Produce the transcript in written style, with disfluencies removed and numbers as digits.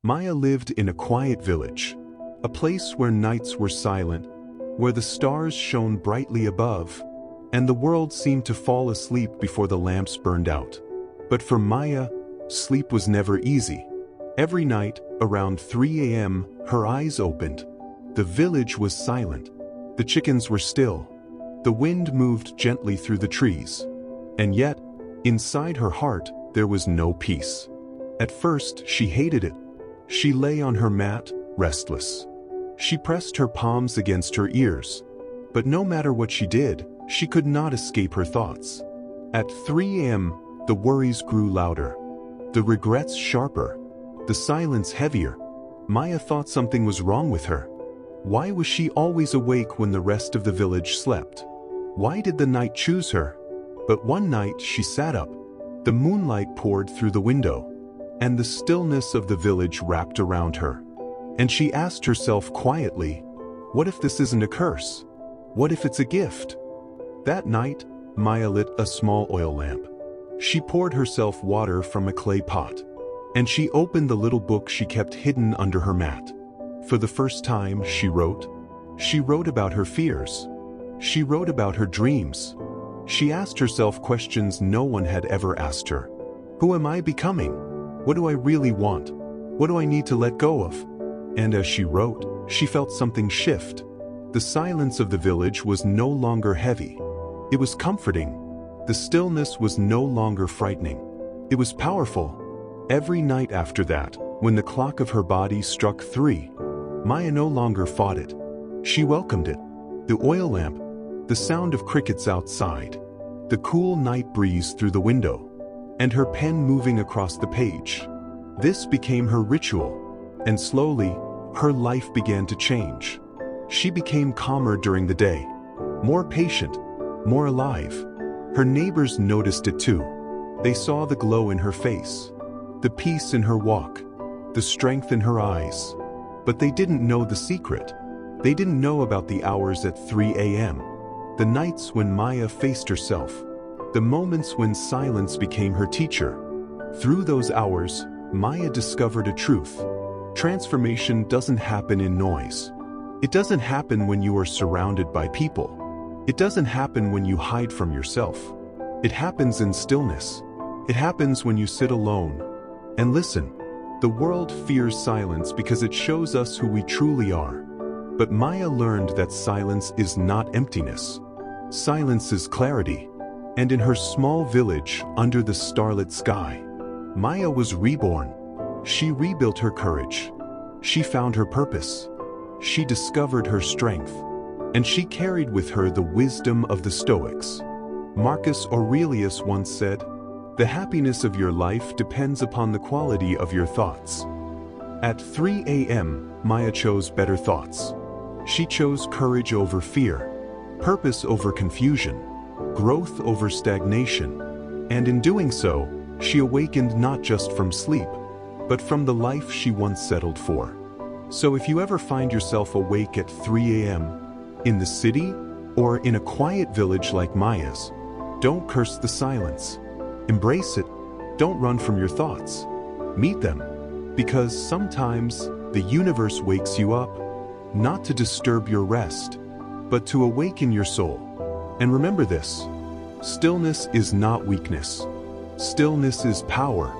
Maya lived in a quiet village, a place where nights were silent, where the stars shone brightly above, and the world seemed to fall asleep before the lamps burned out. But for Maya, sleep was never easy. Every night, around 3 a.m., her eyes opened. The village was silent. The chickens were still. The wind moved gently through the trees. And yet, inside her heart, there was no peace. At first, she hated it. She lay on her mat, restless. She pressed her palms against her ears. But no matter what she did, she could not escape her thoughts. At 3 a.m., the worries grew louder. The regrets sharper. The silence heavier. Maya thought something was wrong with her. Why was she always awake when the rest of the village slept? Why did the night choose her? But one night she sat up. The moonlight poured through the window, and the stillness of the village wrapped around her. And she asked herself quietly, what if this isn't a curse? What if it's a gift? That night, Maya lit a small oil lamp. She poured herself water from a clay pot, and she opened the little book she kept hidden under her mat. For the first time, she wrote. She wrote about her fears. She wrote about her dreams. She asked herself questions no one had ever asked her. Who am I becoming? What do I really want? What do I need to let go of? And as she wrote, she felt something shift. The silence of the village was no longer heavy. It was comforting. The stillness was no longer frightening. It was powerful. Every night after that, when the clock of her body struck 3, Maya no longer fought it. She welcomed it. The oil lamp, the sound of crickets outside, the cool night breeze through the window, and her pen moving across the page. This became her ritual, and slowly, her life began to change. She became calmer during the day, more patient, more alive. Her neighbors noticed it too. They saw the glow in her face, the peace in her walk, the strength in her eyes. But they didn't know the secret. They didn't know about the hours at 3 a.m., the nights when Maya faced herself, the moments when silence became her teacher. Through those hours, Maya discovered a truth. Transformation doesn't happen in noise. It doesn't happen when you are surrounded by people. It doesn't happen when you hide from yourself. It happens in stillness. It happens when you sit alone and listen. The world fears silence because it shows us who we truly are. But Maya learned that silence is not emptiness. Silence is clarity. And in her small village under the starlit sky, Maya was reborn. She rebuilt her courage. She found her purpose. She discovered her strength. And she carried with her the wisdom of the Stoics. Marcus Aurelius once said, "The happiness of your life depends upon the quality of your thoughts." At 3 a.m., Maya chose better thoughts. She chose courage over fear, purpose over confusion, growth over stagnation. And in doing so, she awakened not just from sleep, but from the life she once settled for. So if you ever find yourself awake at 3 a.m., in the city, or in a quiet village like Maya's, don't curse the silence. Embrace it. Don't run from your thoughts. Meet them. Because sometimes the universe wakes you up, not to disturb your rest, but to awaken your soul. And remember this: stillness is not weakness. Stillness is power.